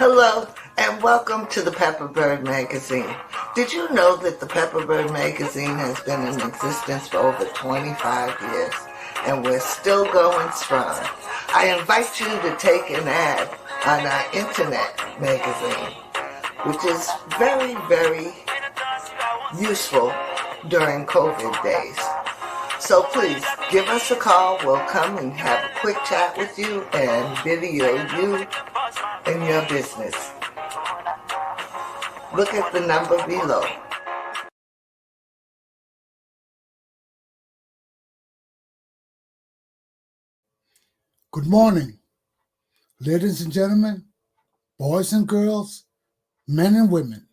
Hello, and welcome to the Pepperbird Magazine. Did you know that the Pepperbird Magazine has been in existence for over 25 years, and we're still going strong? I invite you to take an ad on our internet magazine, which is very, very useful during COVID days. So please, give us a call. We'll come and have a quick chat with you and video you and your business. Look at the number below. Good morning, ladies and gentlemen, boys and girls, men and women.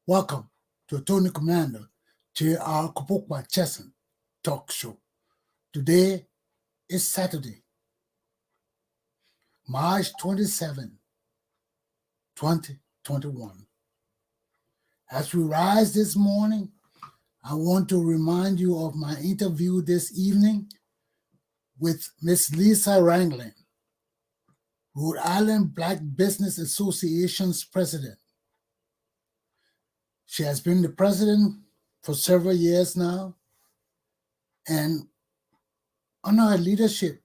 Welcome to Attorney Commander Galpohkpa Chesson Talk Show. Today is Saturday, March 27, 2021. As we rise this morning, I want to remind you of my interview this evening with Miss Lisa Wranglin, Rhode Island Black Business Association's president. She has been the president for several years now, and under her leadership,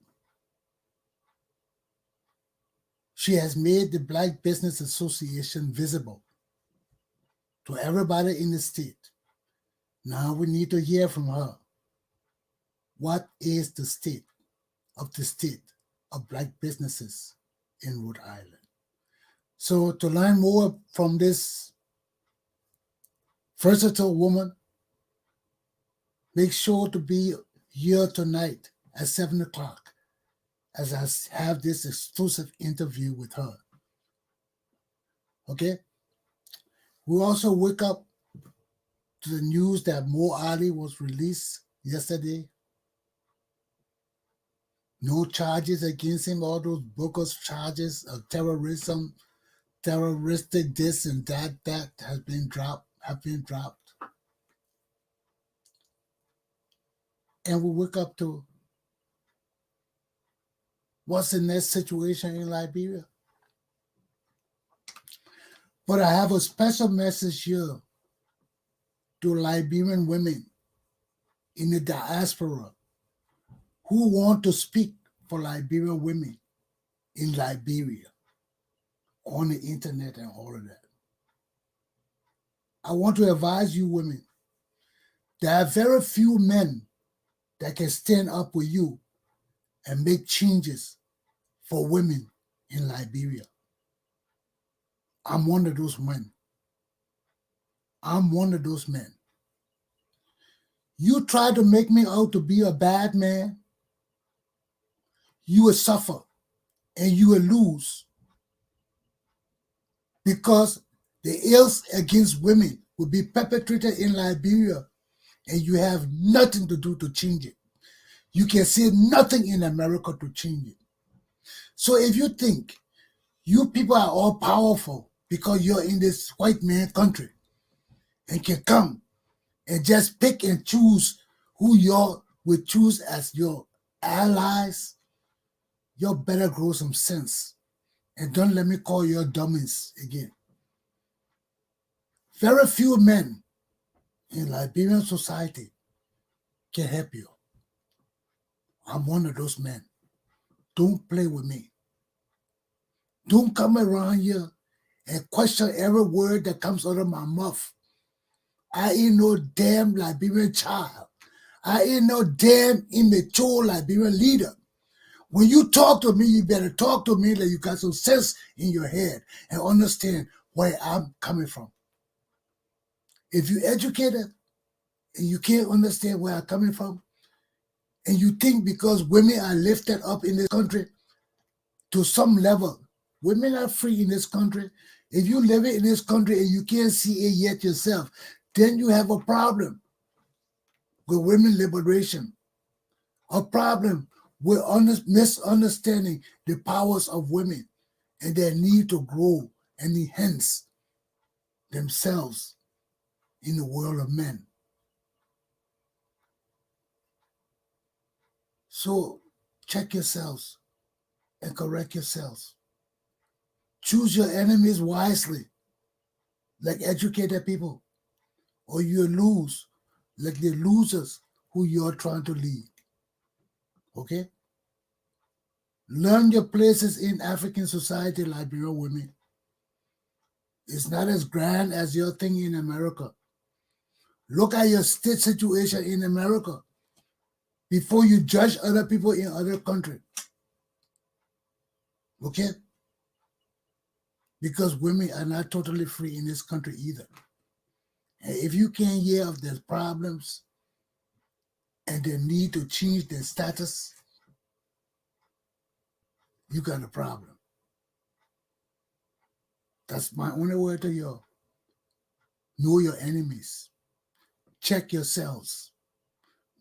she has made the Black Business Association visible to everybody in the state. Now we need to hear from her. What is the state of Black businesses in Rhode Island? So to learn more from this versatile woman, make sure to be here tonight at 7 o'clock as I have this exclusive interview with her. Okay? We also wake up to the news that Mo Ali was released yesterday. No charges against him, all those bogus charges of terrorism, terroristic this and that have been dropped. And we wake up to what's the next situation in Liberia. But I have a special message here to Liberian women in the diaspora who want to speak for Liberian women in Liberia on the internet and all of that. I want to advise you women, there are very few men that can stand up with you and make changes for women in Liberia. I'm one of those men. I'm one of those men. You try to make me out to be a bad man, you will suffer and you will lose, because the ills against women will be perpetrated in Liberia and you have nothing to do to change it. You can say nothing in America to change it. So if you think you people are all powerful because you're in this white man country and can come and just pick and choose who you would choose as your allies, you better grow some sense. And don't let me call you dummies again. Very few men in Liberian society can help you. I'm one of those men. Don't play with me. Don't come around here and question every word that comes out of my mouth. I ain't no damn Liberian child. I ain't no damn immature Liberian leader. When you talk to me, you better talk to me like you got some sense in your head and understand where I'm coming from. If you're educated and you can't understand where I'm coming from, and you think because women are lifted up in this country to some level, women are free in this country. If you live in this country and you can't see it yet yourself, then you have a problem with women liberation, a problem with misunderstanding the powers of women and their need to grow and enhance themselves in the world of men. So check yourselves and correct yourselves. Choose your enemies wisely, like educated people, or you lose, like the losers who you're trying to lead. Okay? Learn your places in African society, Liberian women. It's not as grand as your thing in America. Look at your state situation in America before you judge other people in other countries. Okay? Because women are not totally free in this country either. And if you can't hear of their problems and their need to change their status, you got a problem. That's my only word to you. Know your enemies. Check yourselves.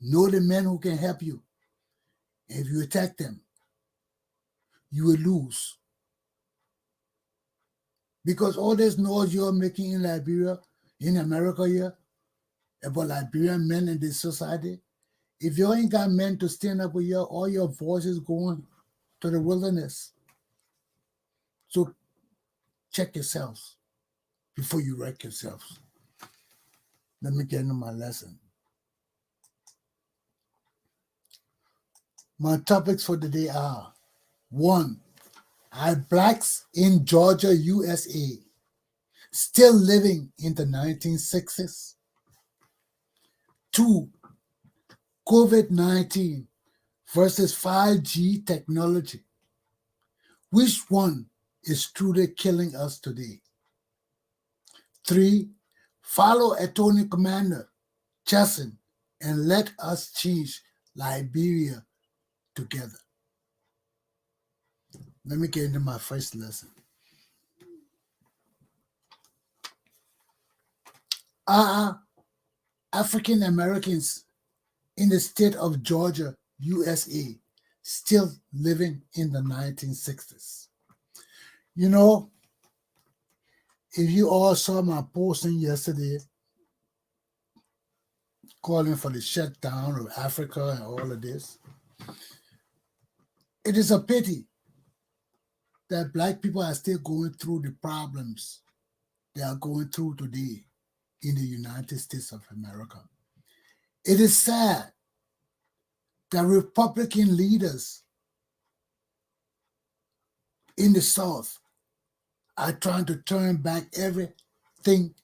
Know the men who can help you. If you attack them, you will lose. Because all this noise you're making in Liberia, in America here, about Liberian men in this society, if you ain't got men to stand up with you, all your voices going to the wilderness. So check yourselves before you wreck yourselves. Let me get into my lesson. My topics for today are: 1. Are blacks in Georgia, U.S.A. still living in the 1960s? 2. COVID-19 versus 5G technology. Which one is truly killing us today? 3. Follow Attorney Commander Chesson and let us change Liberia together. Let me get into my first lesson. Are African Americans in the state of Georgia, U.S.A., still living in the 1960s? You know, if you all saw my posting yesterday calling for the shutdown of Africa and all of this, it is a pity that black people are still going through the problems they are going through today in the United States of America. It is sad that Republican leaders in the South are trying to turn back everything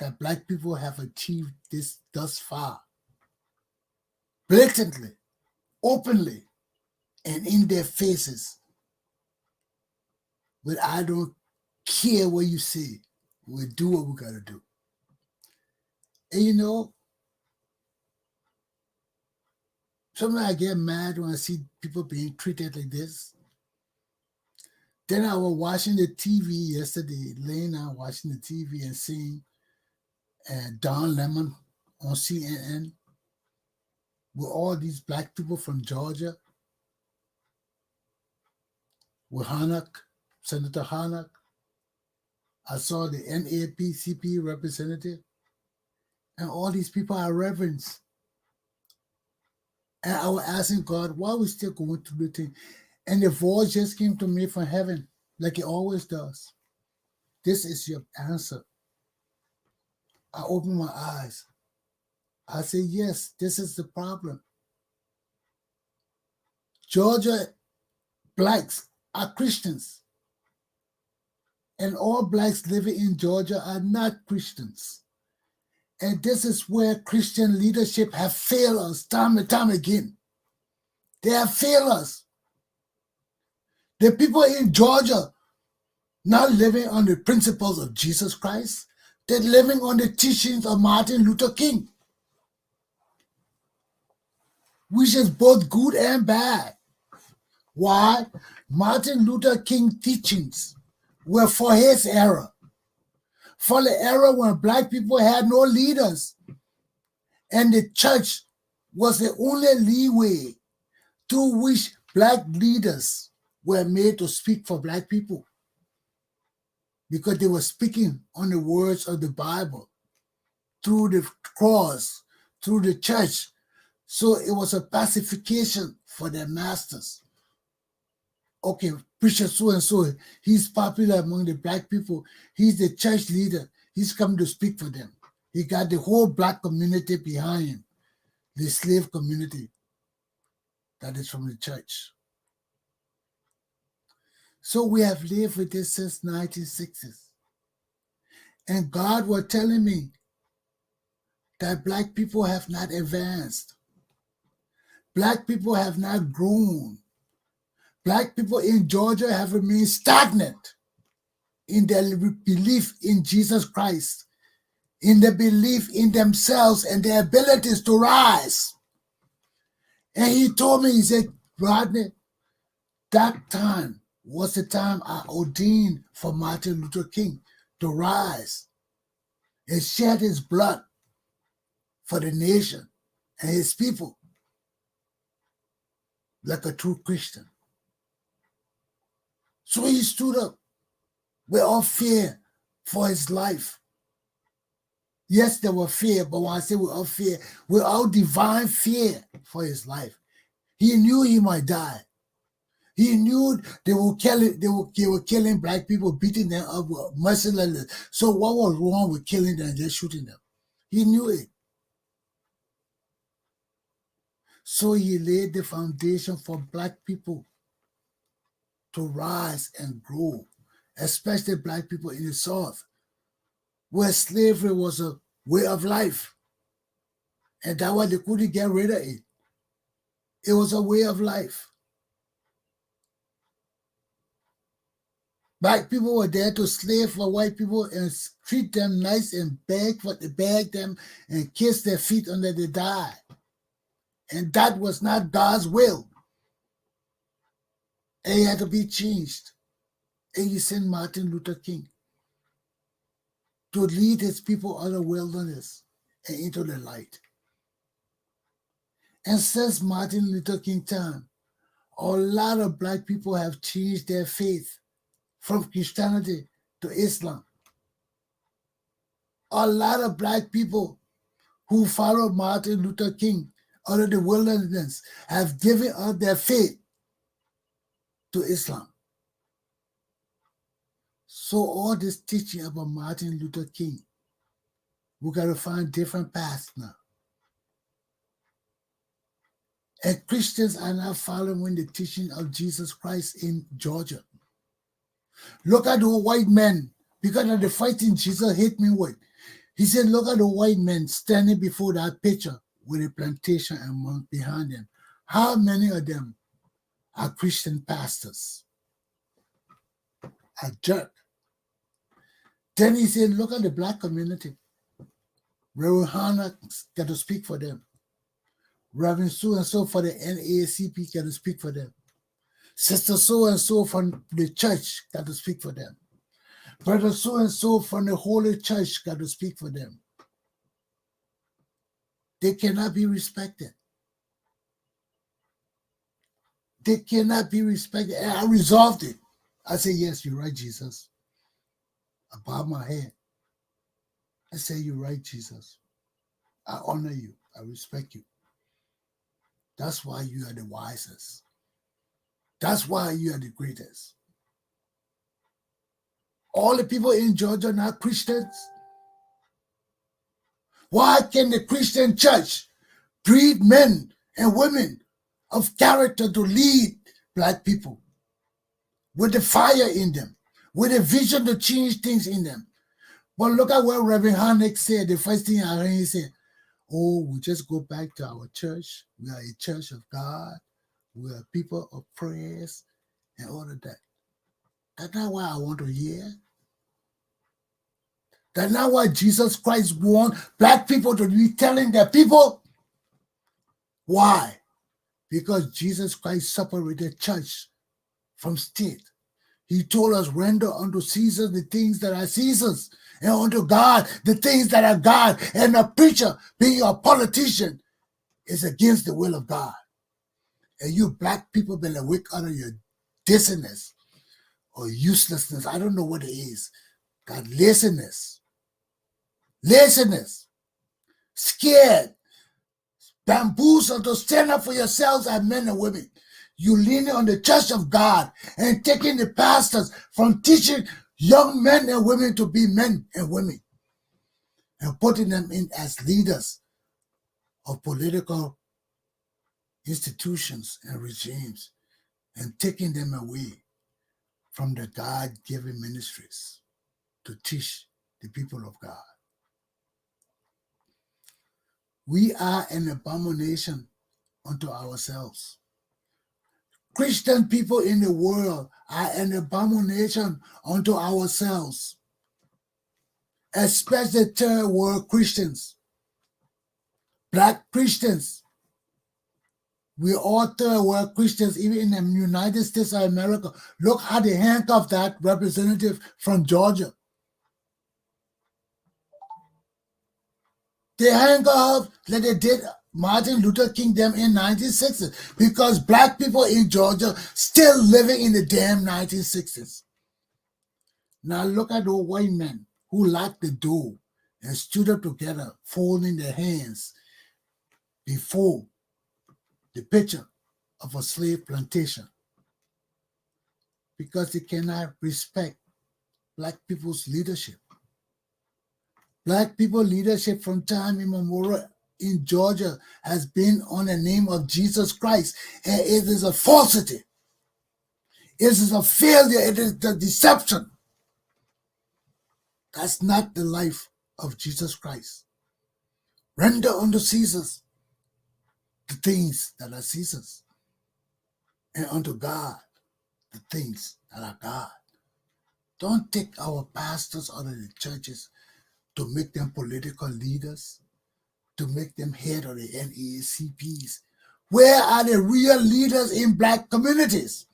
that black people have achieved thus far. Blatantly, openly, and in their faces. But I don't care what you say. We'll do what we gotta do. And you know, sometimes I get mad when I see people being treated like this. Then I was watching the TV yesterday, laying down watching the TV and seeing Don Lemon on CNN with all these black people from Georgia, with Senator Hannock. I saw the NAPCP representative, and all these people are reverends. And I was asking God, why are we still going through the thing? And the voice just came to me from heaven, like it always does. This is your answer. I opened my eyes. I said, yes, this is the problem. Georgia blacks are Christians. And all blacks living in Georgia are not Christians. And this is where Christian leadership have failed us time and time again. They have failed us. The people in Georgia not living on the principles of Jesus Christ. They're living on the teachings of Martin Luther King, which is both good and bad. Why? Martin Luther King teachings were for his era. For the era when black people had no leaders. And the church was the only leeway through which black leaders were made to speak for black people. Because they were speaking on the words of the Bible, through the cross, through the church. So it was a pacification for their masters. Okay, Preacher so and so, he's popular among the black people. He's the church leader. He's come to speak for them. He got the whole black community behind him, the slave community that is from the church. So we have lived with this since 1960s. And God was telling me that black people have not advanced. Black people have not grown. Black people in Georgia have remained stagnant in their belief in Jesus Christ, in their belief in themselves and their abilities to rise. And he told me, he said, Rodney, that time was the time I ordained for Martin Luther King to rise and shed his blood for the nation and his people like a true Christian. So he stood up without fear for his life. Yes, there was fear, but when I say without fear, without divine fear for his life. He knew he might die. He knew they were killing black people, beating them up mercilessly. So what was wrong with killing them and just shooting them? He knew it. So he laid the foundation for black people to rise and grow, especially black people in the South, where slavery was a way of life. And that's why they couldn't get rid of it. It was a way of life. Black people were there to slave for white people and treat them nice and beg them and kiss their feet until they died. And that was not God's will. And it had to be changed. And he sent Martin Luther King to lead his people out of the wilderness and into the light. And since Martin Luther King time, a lot of black people have changed their faith from Christianity to Islam. A lot of black people who followed Martin Luther King out of the wilderness have given up their faith to Islam. So all this teaching about Martin Luther King, we got to find different paths now. And Christians are not following the teaching of Jesus Christ in Georgia. Look at the white men, because of the fighting Jesus hit me with. He said, look at the white men standing before that picture with a plantation and monk behind them. How many of them are Christian pastors? A jerk. Then he said, look at the black community. Reverend Hannah got to speak for them. Reverend so-and-so for the NAACP got to speak for them. Sister so-and-so from the church got to speak for them. Brother so-and-so from the Holy Church got to speak for them. They cannot be respected. They cannot be respected. And I resolved it. I said, yes, you're right, Jesus. I bowed my head. I said, you're right, Jesus. I honor you. I respect you. That's why you are the wisest. That's why you are the greatest. All the people in Georgia are not Christians. Why can the Christian church breed men and women of character to lead black people with the fire in them, with a vision to change things in them? But look at what Reverend Harnick said. The first thing I heard him say, oh, we just go back to our church. We are a church of God. We are people of prayers and all of that. That's not what I want to hear. That's not what Jesus Christ wants black people to be telling their people. Why? Because Jesus Christ separated church from state. He told us, render unto Caesar the things that are Caesar's, and unto God the things that are God. And a preacher, being a politician, is against the will of God. And you black people better wake out of your dissonance or uselessness. I don't know what it is. God, laziness. Laziness. Scared. Bamboozled to stand up for yourselves as men and women. You leaning on the church of God and taking the pastors from teaching young men and women to be men and women and putting them in as leaders of political institutions and regimes and taking them away from the God-given ministries to teach the people of God. We are an abomination unto ourselves. Christian people in the world are an abomination unto ourselves, especially third world Christians, black Christians. We're all third world Christians, even in the United States of America. Look how they handcuffed that representative from Georgia. They handcuffed like they did Martin Luther King them in 1960s because black people in Georgia still living in the damn 1960s. Now look at those white men who locked the door and stood up together, folding their hands before the picture of a slave plantation because they cannot respect black people's leadership. Black people leadership from time immemorial in Georgia has been on the name of Jesus Christ, and it is a falsity. It is a failure. It is the deception. That's not the life of Jesus Christ. Render unto Caesar's the things that are Caesar's, and unto God the things that are God. Don't take our pastors out of the churches to make them political leaders, to make them head of the NAACPs. Where are the real leaders in black communities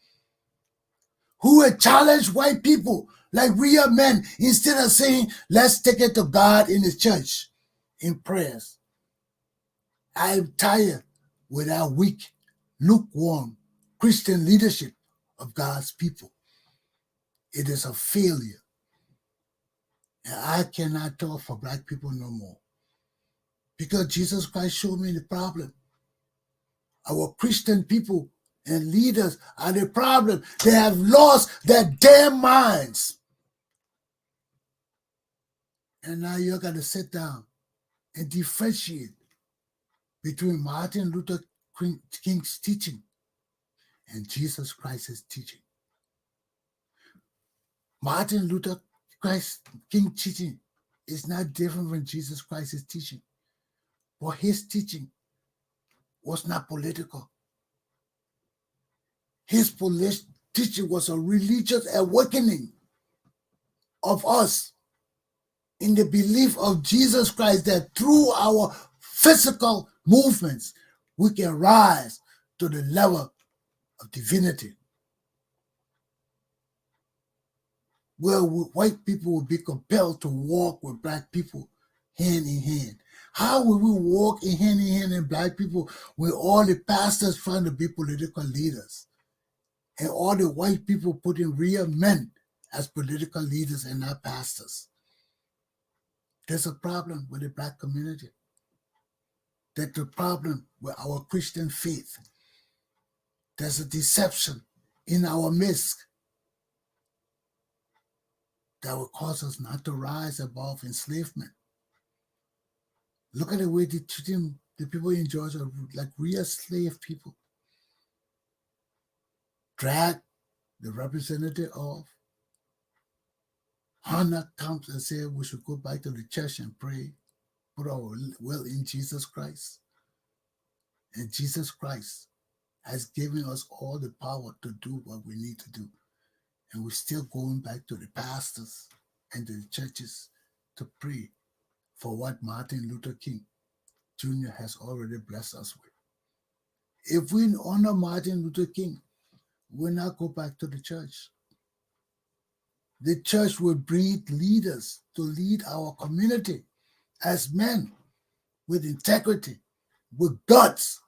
who will challenge white people like real men instead of saying, let's take it to God in the church in prayers? I'm tired with our weak, lukewarm Christian leadership of God's people. It is a failure. And I cannot talk for black people no more. Because Jesus Christ showed me the problem. Our Christian people and leaders are the problem. They have lost their damn minds. And now you got to sit down and differentiate between Martin Luther King's teaching and Jesus Christ's teaching. Martin Luther King's teaching is not different from Jesus Christ's teaching. But his teaching was not political. His teaching was a religious awakening of us in the belief of Jesus Christ that through our physical movements, we can rise to the level of divinity, where white people will be compelled to walk with black people hand in hand. How will we walk hand in hand in black people with all the pastors trying to be political leaders and all the white people putting real men as political leaders and not pastors? There's a problem with the black community. There's a problem with our Christian faith. There's a deception in our midst that will cause us not to rise above enslavement. Look at the way they treat the people in Georgia like real slave people. Drag the representative off. Hannah comes and says we should go back to the church and pray, put our will in Jesus Christ. And Jesus Christ has given us all the power to do what we need to do. And we're still going back to the pastors and to the churches to pray for what Martin Luther King Jr. has already blessed us with. If we honor Martin Luther King, we'll not go back to the church. The church will breed leaders to lead our community as men with integrity, with guts,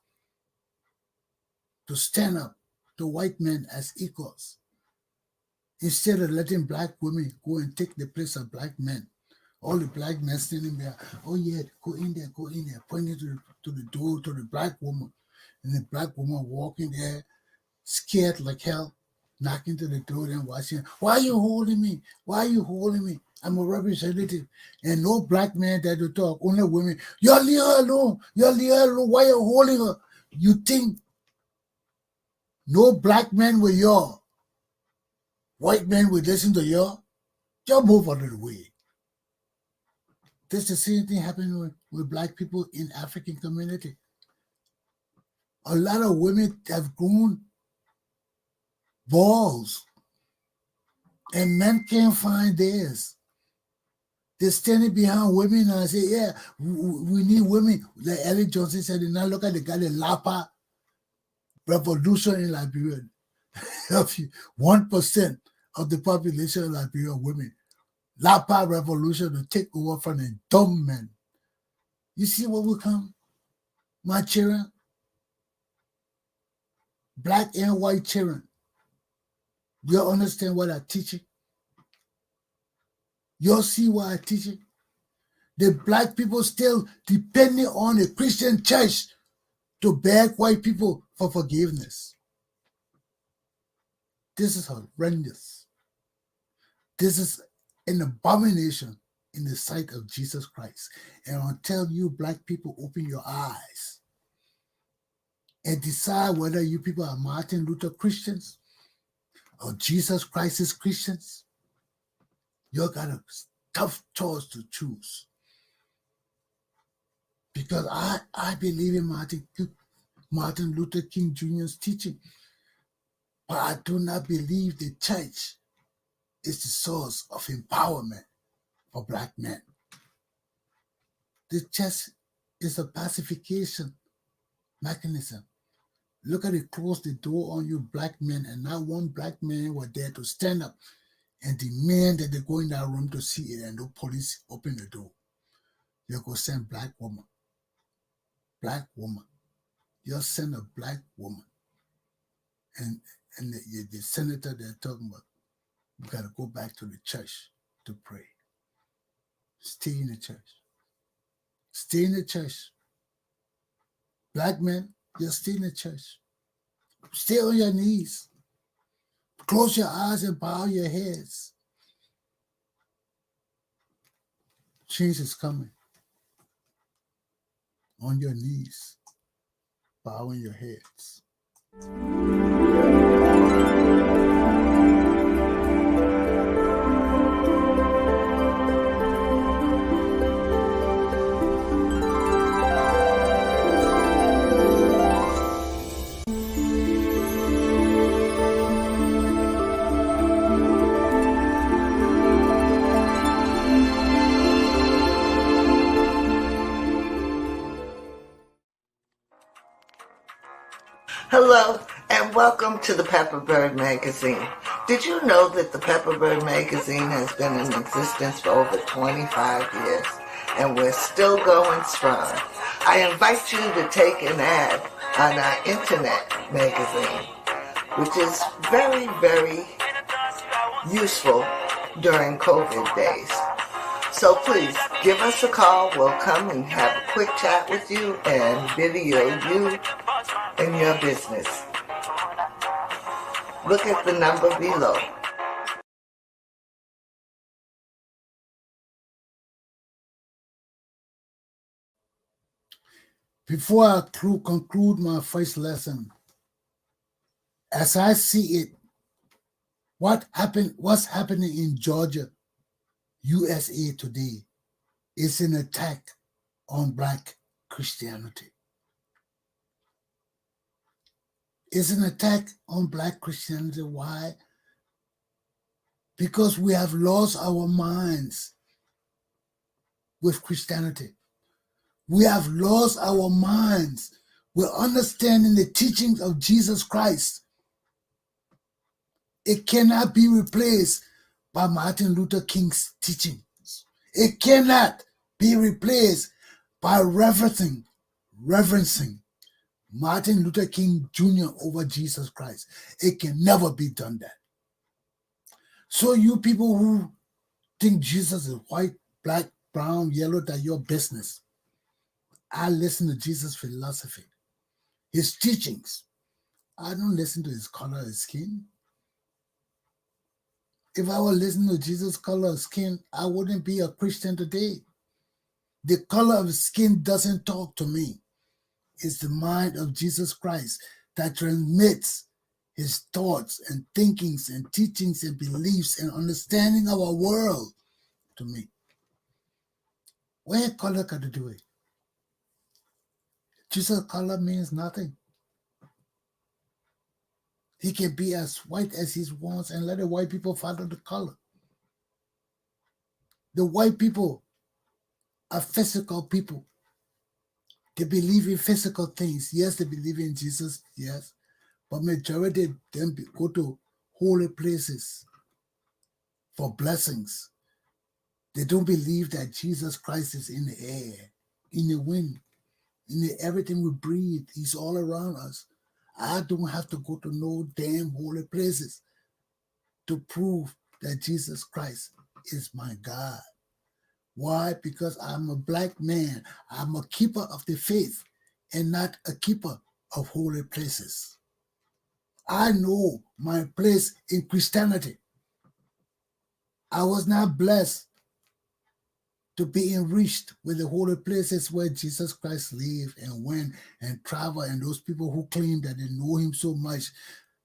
to stand up to white men as equals, instead of letting black women go and take the place of black men. All the black men standing there, oh yeah, go in there, pointing to the door to the black woman, and the black woman walking there, scared like hell, knocking to the door and watching. Why are you holding me? Why are you holding me? I'm a representative. And no black man that will talk, only women. Y'all leave her alone. Y'all leave her alone. Why are you holding her? You think no black man with y'all, white men will listen to y'all? Y'all move out of the way. This is the same thing happening with black people in African community. A lot of women have grown balls, and men can't find theirs. They're standing behind women and say, yeah, we need women. Like Ellie Johnson said, now look at the guy, the Lapa revolution in Liberia. 1% of the population of Liberia are women. Lapa revolution to take over from the dumb men. You see what will come? My children, black and white children, you understand what I'm teaching? You see what I'm teaching? The black people still depending on the Christian church to beg white people for forgiveness. This is horrendous. This is an abomination in the sight of Jesus Christ. And until you black people open your eyes and decide whether you people are Martin Luther Christians or Jesus Christ's Christians, you got a tough choice to choose. Because I believe in Martin Luther King Jr.'s teaching, but I do not believe the church is the source of empowerment for black men. The church is a pacification mechanism. Look at it, close the door on you black men, and not one black man was there to stand up and demand that they go in that room to see it, and no police open the door. You go send black woman. You send a black woman. And the senator they're talking about, we got to go back to the church to pray. Stay in the church. Stay in the church. Black men, just stay in the church. Stay on your knees. Close your eyes and bow your heads. Change is coming. On your knees, bowing your heads. Hello, and welcome to the Pepper Bird Magazine. Did you know that the Pepper Bird Magazine has been in existence for over 25 years, and we're still going strong? I invite you to take an ad on our internet magazine, which is very, very useful during COVID days. So please, give us a call. We'll come and have a quick chat with you and video you and your business. Look at the number below. Before I conclude my first lesson, as I see it, what's happening in Georgia, U.S.A. today, is an attack on black Christianity. It's an attack on black Christianity. Why? Because we have lost our minds with Christianity. We have lost our minds with understanding the teachings of Jesus Christ. It cannot be replaced by Martin Luther King's teachings. It cannot be replaced by reverencing Martin Luther King Jr. over Jesus Christ. It can never be done that. So you people who think Jesus is white, black, brown, yellow, that's your business. I listen to Jesus' philosophy, his teachings. I don't listen to his color of skin. If I were listening to Jesus' color of skin, I wouldn't be a Christian today. The color of skin doesn't talk to me. It's the mind of Jesus Christ that transmits his thoughts and thinkings and teachings and beliefs and understanding of our world to me. What color got to do it? Jesus' color means nothing. He can be as white as he wants and let the white people follow the color. The white people are physical people. They believe in physical things. Yes, they believe in Jesus, yes. But majority of them go to holy places for blessings. They don't believe that Jesus Christ is in the air, in the wind, in everything we breathe. He's all around us. I don't have to go to no damn holy places to prove that Jesus Christ is my God. Why? Because I'm a black man. I'm a keeper of the faith and not a keeper of holy places. I know my place in Christianity. I was not blessed to be enriched with the holy places where Jesus Christ lived and went and traveled, and those people who claim that they know him so much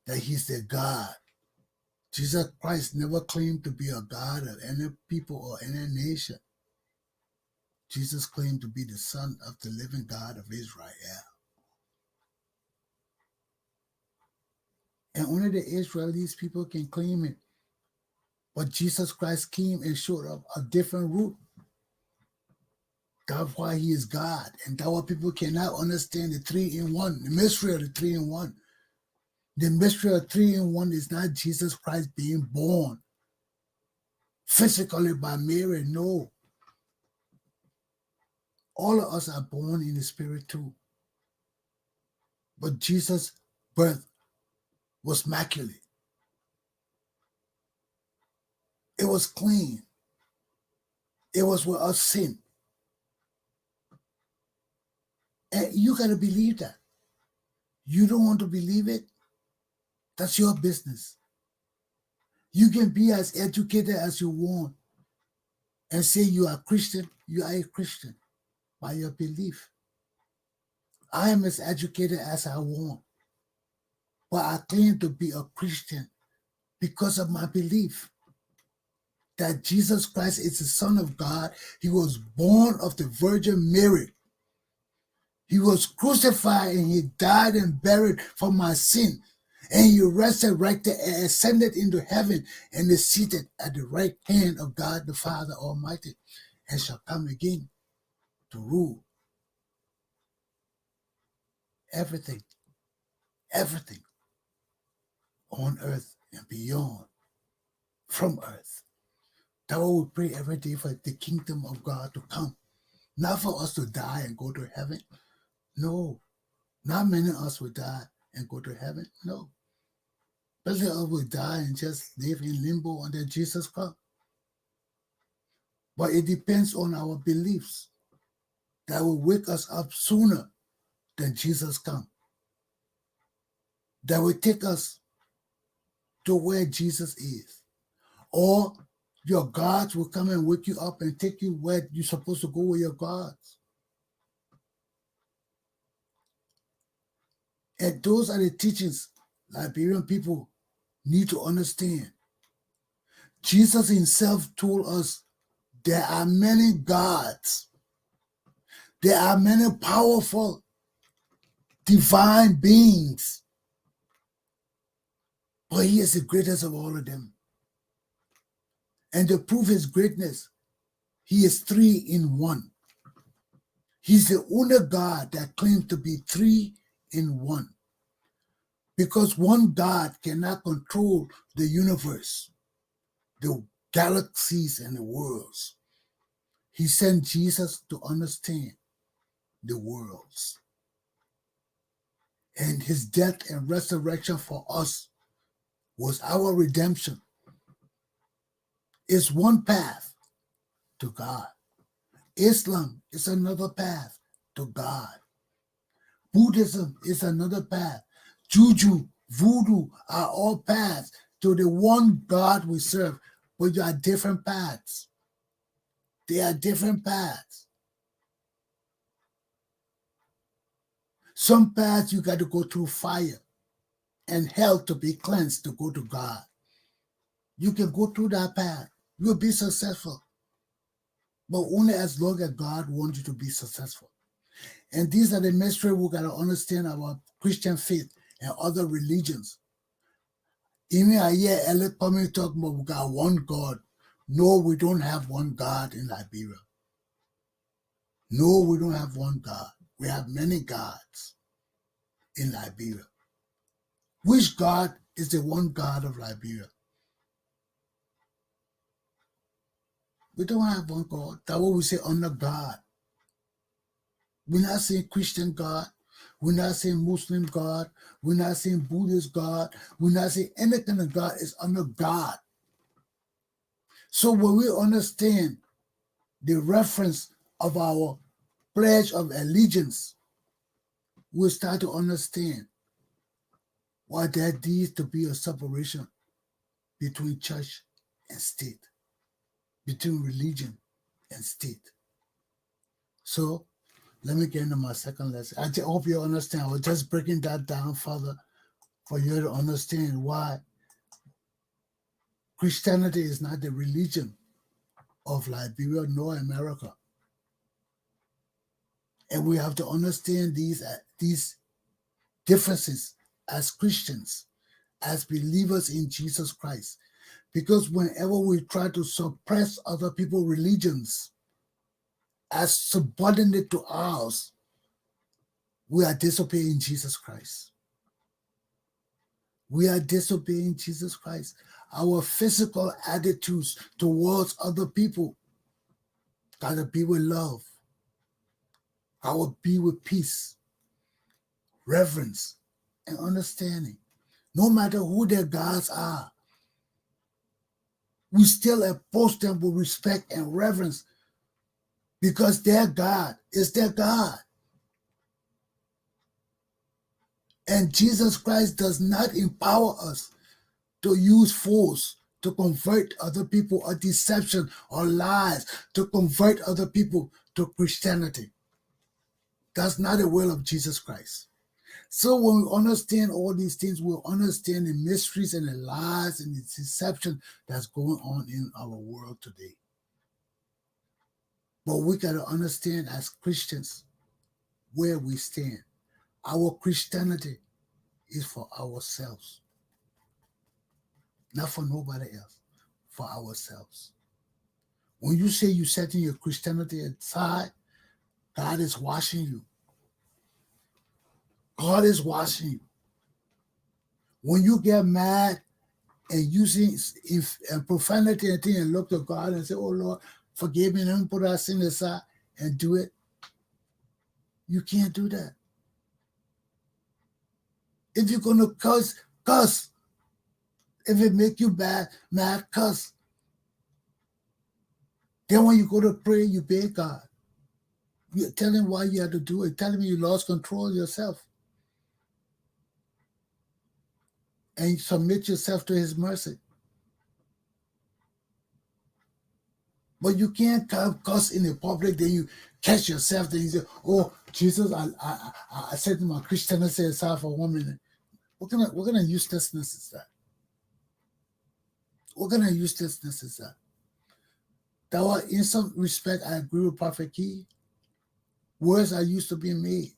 that he's their God. Jesus Christ never claimed to be a God of any people or any nation. Jesus claimed to be the Son of the living God of Israel. And only the Israelis people can claim it. But Jesus Christ came and showed up a different route. That's why he is God. And that's why people cannot understand the 3-in-1, the mystery of the 3-in-1. The mystery of 3-in-1 is not Jesus Christ being born physically by Mary. No. All of us are born in the spirit too. But Jesus' birth was immaculate. It was clean. It was without sin. And you got to believe that. You don't want to believe it? That's your business. You can be as educated as you want and say you are Christian. You are a Christian by your belief. I am as educated as I want, but I claim to be a Christian because of my belief that Jesus Christ is the Son of God. He was born of the Virgin Mary. He was crucified and he died and buried for my sin. And he resurrected and ascended into heaven and is seated at the right hand of God the Father Almighty and shall come again to rule everything on earth and beyond from earth. That's why we pray every day for the kingdom of God to come. Not for us to die and go to heaven. No. Not many of us will die and go to heaven. No. Many of us will die and just live in limbo until Jesus comes. But it depends on our beliefs that will wake us up sooner than Jesus comes. That will take us to where Jesus is. Or your gods will come and wake you up and take you where you're supposed to go with your gods. And those are the teachings Liberian people need to understand. Jesus himself told us there are many gods. There are many powerful divine beings. But he is the greatest of all of them. And to prove his greatness, he is 3-in-1. He's the only God that claims to be 3-in-1. Because one God cannot control the universe, the galaxies and the worlds. He sent Jesus to understand the worlds. And his death and resurrection for us was our redemption. It's one path to God. Islam is another path to God. Buddhism is another path. juju, voodoo are all paths to the one God we serve, but they are different paths. They are different paths. Some paths you got to go through fire and hell to be cleansed to go to God. You can go through that path. You'll be successful. But only as long as God wants you to be successful. And these are the mysteries we got to understand about Christian faith and other religions. Even I hear Elliot coming talking about we got one God. No, we don't have one God in Liberia. No, we don't have one God. We have many gods in Liberia. Which God is the one God of Liberia? We don't have one God. That's what we say under God. We're not saying Christian God. We're not saying Muslim God. We're not saying Buddhist God. We're not saying any kind of God. It's under God. So when we understand the reference of our pledge of allegiance, we'll start to understand why there needs to be a separation between church and state, between religion and state. So let me get into my second lesson. I hope you understand. I was just breaking that down further for you to understand why Christianity is not the religion of Liberia nor America. And we have to understand these differences as Christians, as believers in Jesus Christ. Because whenever we try to suppress other people's religions as subordinate to ours, we are disobeying Jesus Christ. We are disobeying Jesus Christ. Our physical attitudes towards other people gotta be with love. Gotta be with peace, reverence, and understanding. No matter who their gods are, we still approach them with respect and reverence because their God is their God. And Jesus Christ does not empower us to use force to convert other people, or deception or lies to convert other people to Christianity. That's not the will of Jesus Christ. So when we understand all these things, we'll understand the mysteries and the lies and the deception that's going on in our world today. But we got to understand as Christians where we stand. Our Christianity is for ourselves, not for nobody else, for ourselves. When you say you're setting your Christianity aside, God is watching you. God is watching you. When you get mad and using profanity and things and look to God and say, oh Lord, forgive me, let me put our sin aside and do it, you can't do that. If you're going to cuss, cuss. If it make you mad, cuss. Then when you go to pray, you beg God. You tell him why you had to do it. Tell him you lost control of yourself. And submit yourself to his mercy. But you can't cuss in the public, then you catch yourself, then you say, oh, Jesus, I said to my Christianity aside for 1 minute. What kind of uselessness is that? What kind of uselessness is that? That was, in some respect, I agree with Prophet Key. Words are used to be made,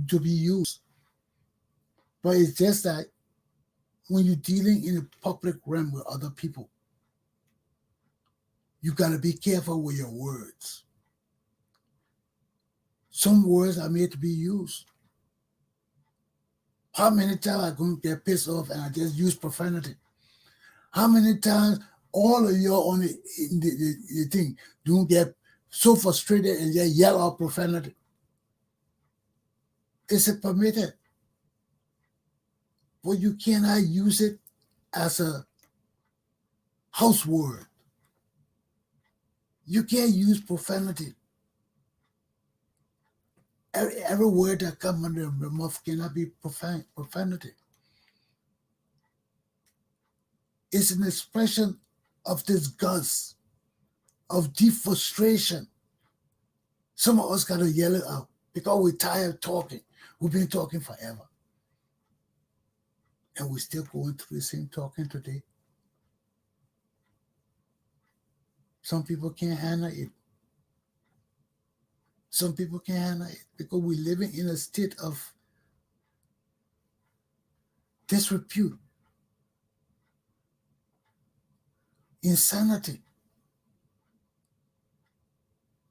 to be used. But it's just that when you're dealing in a public realm with other people, you got to be careful with your words. Some words are made to be used. How many times I going to get pissed off and I just use profanity? How many times all of you on the thing don't get so frustrated and just yell out profanity? Is it permitted? But you cannot use it as a house word. You can't use profanity Every word that comes under your mouth cannot be profanity. It's an expression of disgust, of deep frustration. Some of us got to yell it out because we're tired of talking. We've been talking forever. And we're still going through the same talking today. Some people can't handle it. Some people can't handle it because we're living in a state of disrepute, insanity.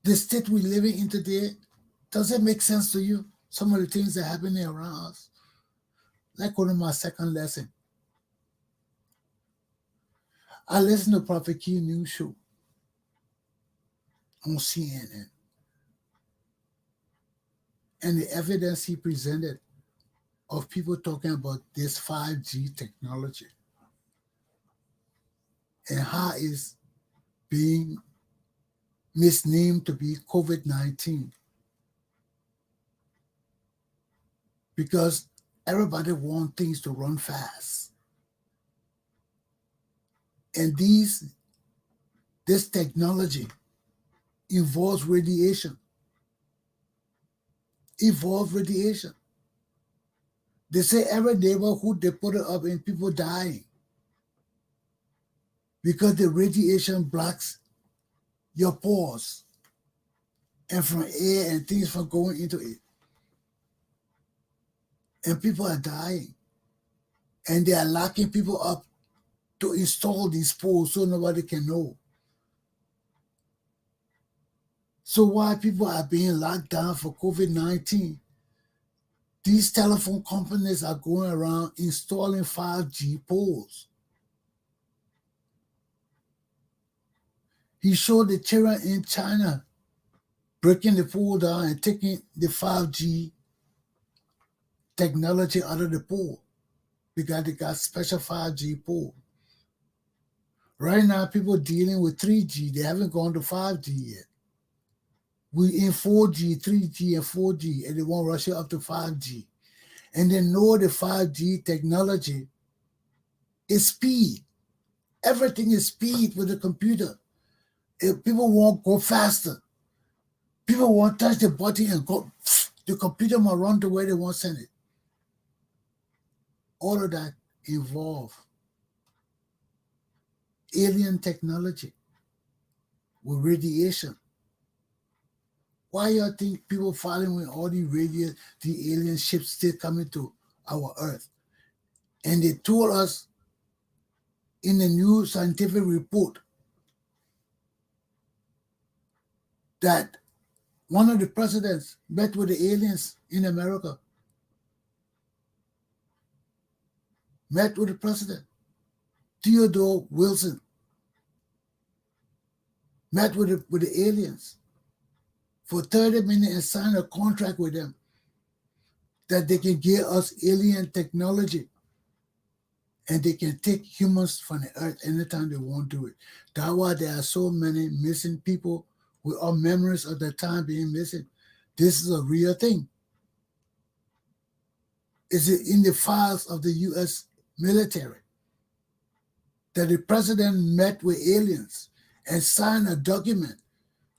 The state we're living in today, does it make sense to you? Some of the things that are happening around us. Like one of my second lesson. I listened to Prophet Key News Show on CNN. And the evidence he presented of people talking about this 5G technology and how it's being misnamed to be COVID-19 because everybody wants things to run fast. And this technology involves radiation. They say every neighborhood they put it up and people dying because the radiation blocks your pores and from air and things from going into it. And people are dying. And they are locking people up to install these poles so nobody can know. So while people are being locked down for COVID-19, these telephone companies are going around installing 5G poles. He showed the children in China breaking the pole down and taking the 5G technology out of the pole because they got special 5G pole. Right now, people dealing with 3G. They haven't gone to 5G yet. We in 4G, 3G, and 4G, and they want to rush it up to 5G. And they know the 5G technology is speed. Everything is speed with the computer. If people want to go faster, people want to touch the button and go, the computer will run the way they want to send it. All of that involve alien technology with radiation. Why you think people following all the alien ships still coming to our Earth? And they told us in the new scientific report that one of the presidents met with the aliens in America. Met with the president. Theodore Wilson met with the aliens for 30 minutes and signed a contract with them that they can give us alien technology and they can take humans from the earth anytime they want to do it. That's why there are so many missing people with our memories of the time being missing. This is a real thing. Is it in the files of the U.S. military that the president met with aliens and signed a document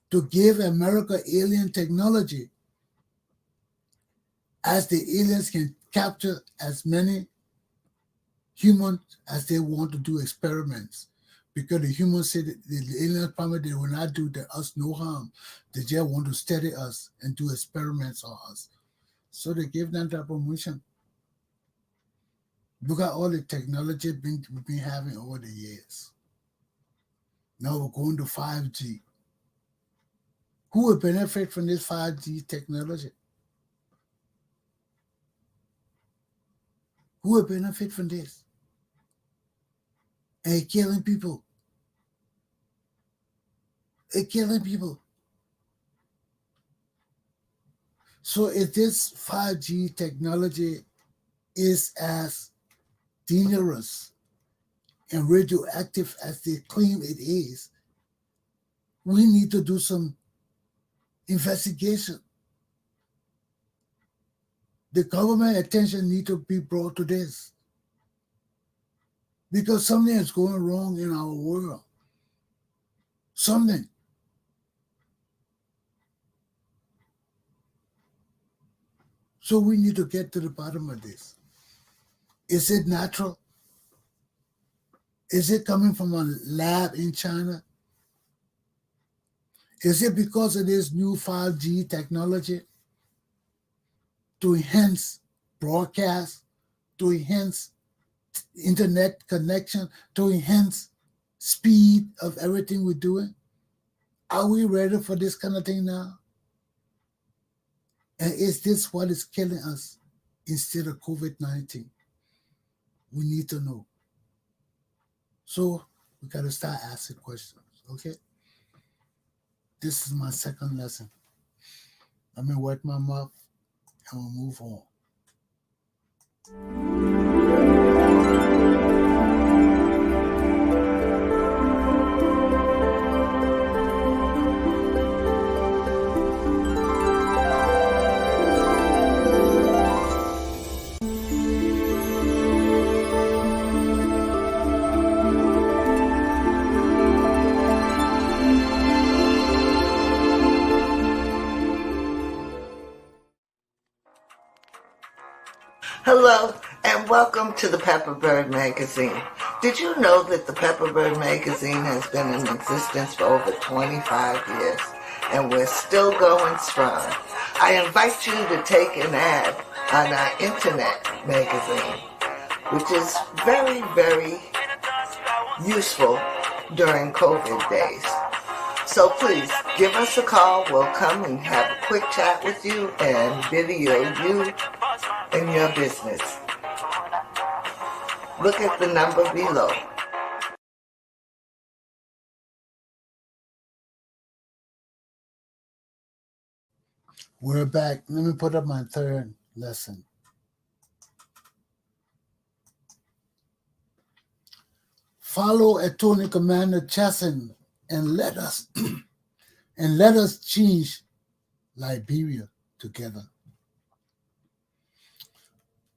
to give America alien technology as the aliens can capture as many humans as they want to do experiments. Because the humans say that the aliens promise they will not do us no harm. They just want to study us and do experiments on us. So they gave them that permission. Look at all the technology we've been having over the years. Now we're going to 5G. Who will benefit from this 5G technology? Who will benefit from this? And it's killing people. It's killing people. So if this 5G technology is as dangerous and radioactive as they claim it is, we need to do some investigation. The government attention need to be brought to this because something is going wrong in our world. Something. So we need to get to the bottom of this. Is it natural? Is it coming from a lab in China? Is it because of this new 5G technology to enhance broadcast, to enhance internet connection, to enhance speed of everything we're doing? Are we ready for this kind of thing now? And is this what is killing us instead of COVID-19? We need to know. So we got to start asking questions, okay? This is my second lesson. Let me wet my mouth and we'll move on. Hello, and welcome to the Pepper Bird Magazine. Did you know that the Pepper Bird Magazine has been in existence for over 25 years, and we're still going strong? I invite you to take an ad on our internet magazine, which is very, very useful during COVID days. So please, give us a call. We'll come and have a quick chat with you and video you and your business. Look at the number below. We're back. Let me put up my third lesson. Follow Attorney Commander Chesson and let us change Liberia together.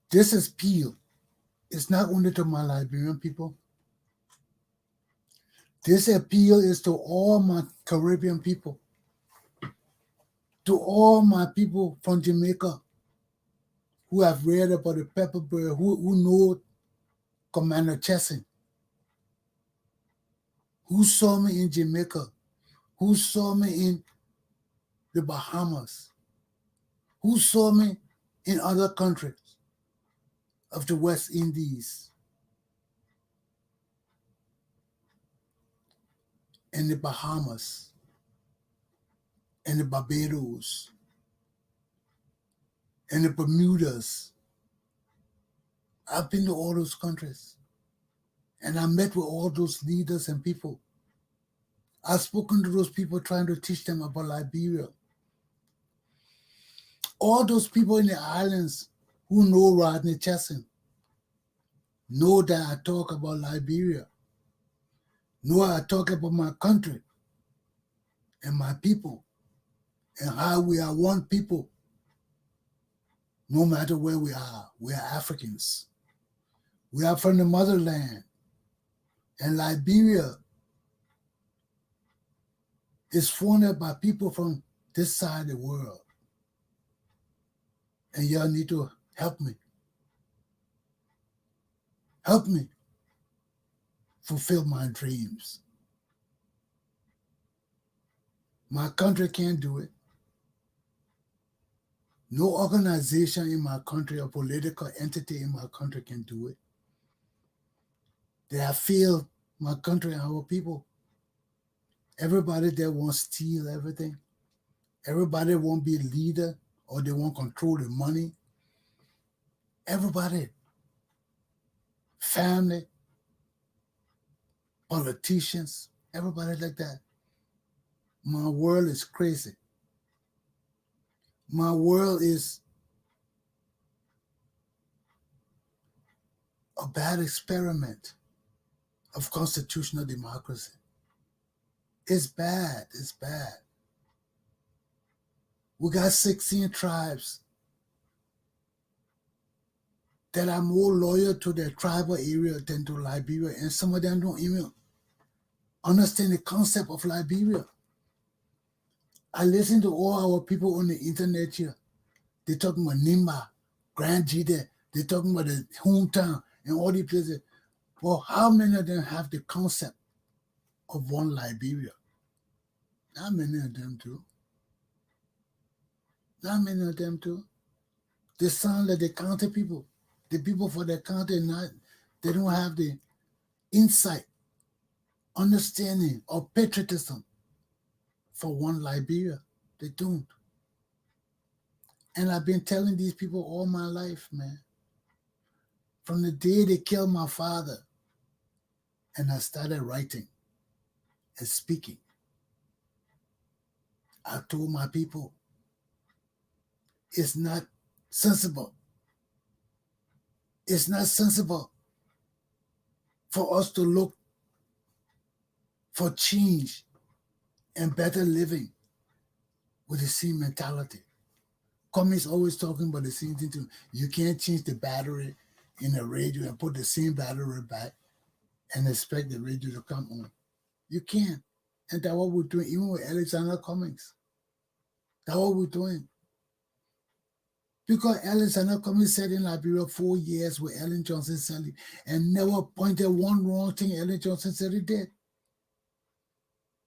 This is appeal. It's not only to my Liberian people. This appeal is to all my Caribbean people, to all my people from Jamaica who have read about the Pepper Bird, who know Commander Chesson, who saw me in Jamaica, who saw me in the Bahamas, who saw me in other countries of the West Indies, and the Bahamas, and the Barbados, and the Bermudas. I've been to all those countries, and I met with all those leaders and people. I've spoken to those people trying to teach them about Liberia. All those people in the islands who know Rodney Chesson know that I talk about Liberia, know I talk about my country and my people and how we are one people no matter where we are. We are Africans. We are from the motherland. And Liberia is founded by people from this side of the world. And y'all need to help me. Help me fulfill my dreams. My country can't do it. No organization in my country or political entity in my country can do it. They have failed my country and our people. Everybody there wants to steal everything. Everybody won't be a leader or they won't control the money. Everybody, family, politicians, everybody like that. My world is crazy. My world is a bad experiment of constitutional democracy. It's bad. It's bad. We got 16 tribes that are more loyal to their tribal area than to Liberia, and some of them don't even understand the concept of Liberia. I listen to all our people on the internet here. They're talking about Nimba, Grand Jide, they're talking about the hometown and all these places. Well, how many of them have the concept of one Liberia? Not many of them do. Not many of them do. They sound like the county people. The people for the county, they don't have the insight, understanding, or patriotism for one Liberia. They don't. And I've been telling these people all my life, man. From the day they killed my father, and I started writing and speaking, I told my people, it's not sensible. It's not sensible for us to look for change and better living with the same mentality. Communists always talking about the same thing too. You can't change the battery in the radio and put the same battery back and expect the radio to come on. You can't. And that's what we're doing, even with Alexander Cummings. That's what we're doing. Because Alexander Cummings sat in Liberia 4 years with Ellen Johnson Sirleaf and never pointed one wrong thing Ellen Johnson Sirleaf did.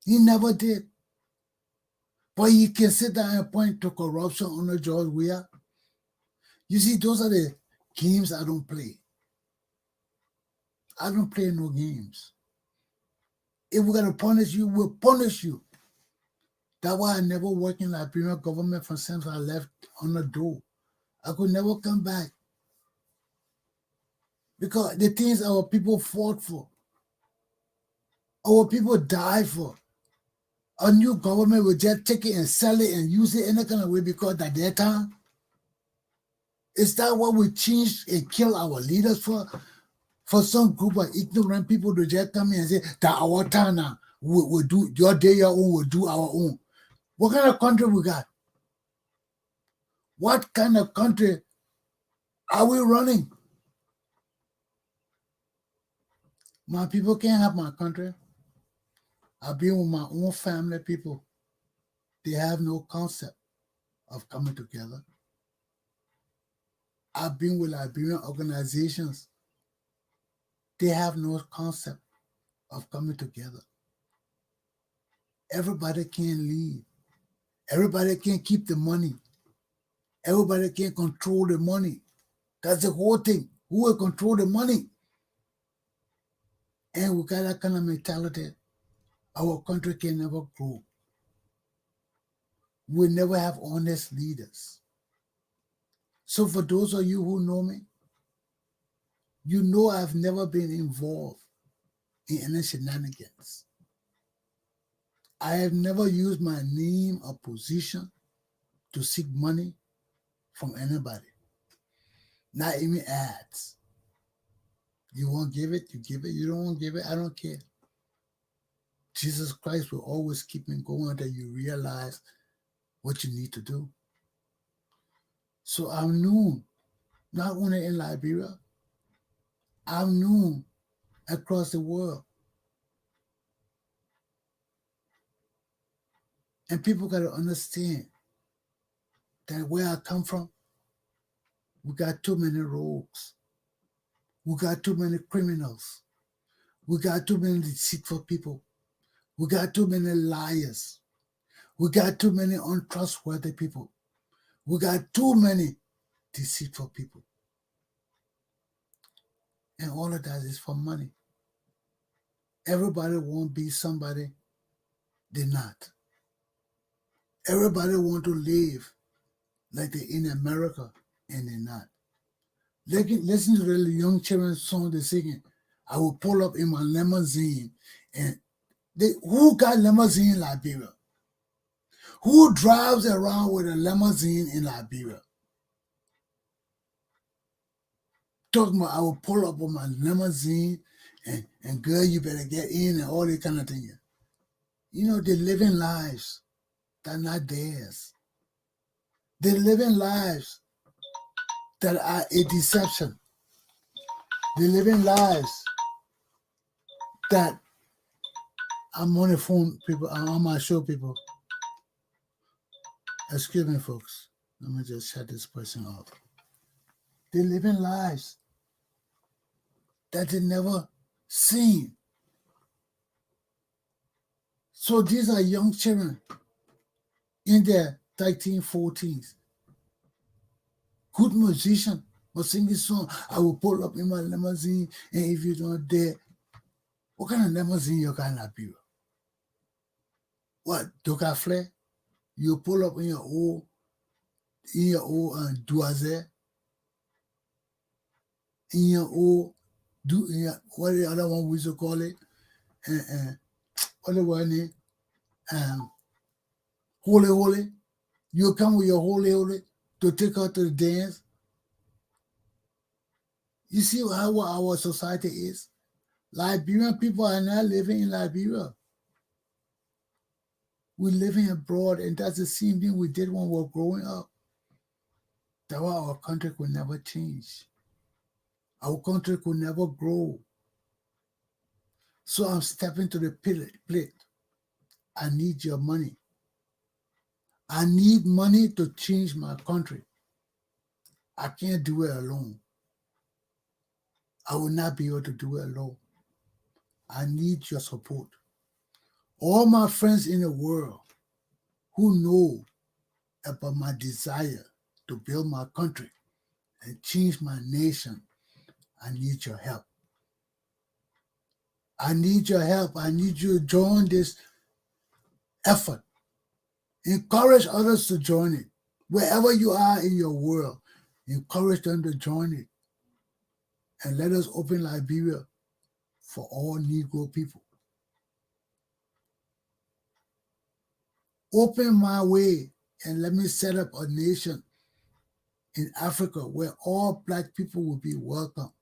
He never did. But he can sit down and point to corruption under George Weah. You see, those are the games I don't play. I don't play no games. If we're going to punish you, we'll punish you. That's why I never worked in Liberian government from since I left on the door. I could never come back. Because the things our people fought for, our people died for, a new government will just take it and sell it and use it any kind of way because at their time, is that what we changed and kill our leaders for? For some group of ignorant people to just come in and say that our time now, we'll do your day, your own, we'll do our own. What kind of country we got? What kind of country are we running? My people can't have my country. I've been with my own family people. They have no concept of coming together. I've been with Liberian organizations. They have no concept of coming together. Everybody can lead. Everybody can keep the money. Everybody can control the money. That's the whole thing. Who will control the money? And we got that kind of mentality. Our country can never grow. We'll never have honest leaders. So for those of you who know me, you know I've never been involved in any shenanigans. I have never used my name or position to seek money from anybody. Not even ads. You want to give it, you give it. You don't want to give it, I don't care. Jesus Christ will always keep me going until you realize what you need to do. So I'm known, not only in Liberia, I'm known across the world. And people got to understand that where I come from, we got too many rogues. We got too many criminals. We got too many deceitful people. We got too many liars. We got too many untrustworthy people. We got too many deceitful people. And all of that is for money. Everybody won't be somebody they're not. Everybody want to live like they're in America and they're not. Listen to the young children's song they're singing. I will pull up in my limousine. And who got limousine in Liberia? Who drives around with a limousine in Liberia? Talking about I will pull up on my limousine and girl, you better get in and all that kind of thing. You know, they're living lives that are not theirs. They're living lives that are a deception. They're living lives that I'm on the phone, people. I'm on my show, people. Excuse me, folks. Let me just shut this person off. They're living lives that they never seen. So these are young children in their 13, 14s. Good musician will sing this song. I will pull up in my limousine, and if you don't dare, what kind of limousine you can have you? What? Doka Flair? You pull up in your old Duaze, in your old what the other one we used to call it, what the one name, holy. You come with your holy to take her to the dance. You see how our society is. Liberian people are not living in Liberia. We're living abroad, and that's the same thing we did when we were growing up. That's why our country could never change. Our country could never grow. So I'm stepping to the plate. I need your money. I need money to change my country. I can't do it alone. I will not be able to do it alone. I need your support. All my friends in the world who know about my desire to build my country and change my nation, I need your help. I need your help. I need you to join this effort. Encourage others to join it. Wherever you are in your world, encourage them to join it. And let us open Liberia for all Negro people. Open my way and let me set up a nation in Africa where all Black people will be welcome.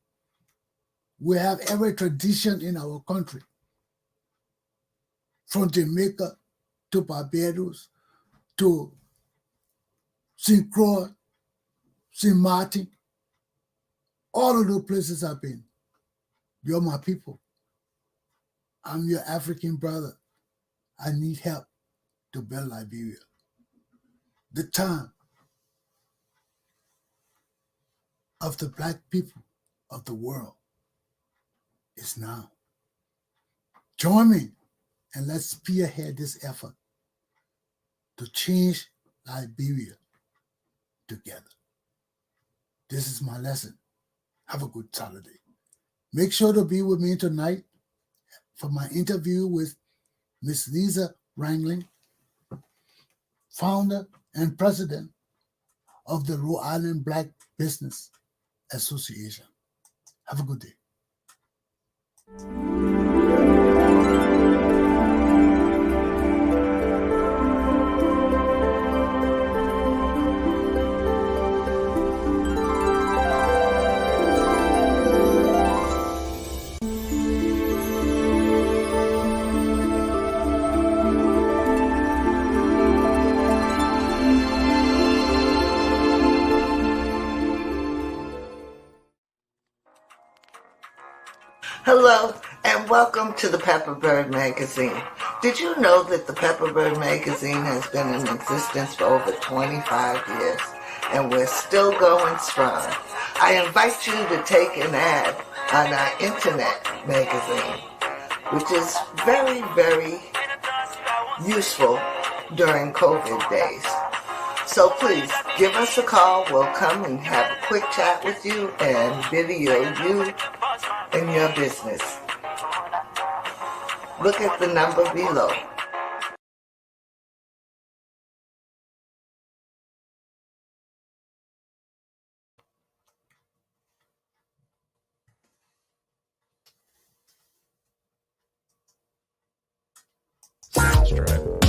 We have every tradition in our country, from Jamaica to Barbados to St. Croix, St. Martin. All of those places I've been. You're my people. I'm your African brother. I need help to build Liberia. The time of the Black people of the world is now. Join me and let's spearhead this effort to change Liberia together. This is my lesson. Have a good Saturday. Make sure to be with me tonight for my interview with Miss Lisa Wrangling, founder and president of the Rhode Island Black Business Association. Have a good day. Hello, and welcome to the Pepper Bird Magazine. Did you know that the Pepper Bird Magazine has been in existence for over 25 years, and we're still going strong? I invite you to take an ad on our internet magazine, which is very, very useful during COVID days. So please, give us a call. We'll come and have a quick chat with you and video you and your business. Look at the number below. Strip.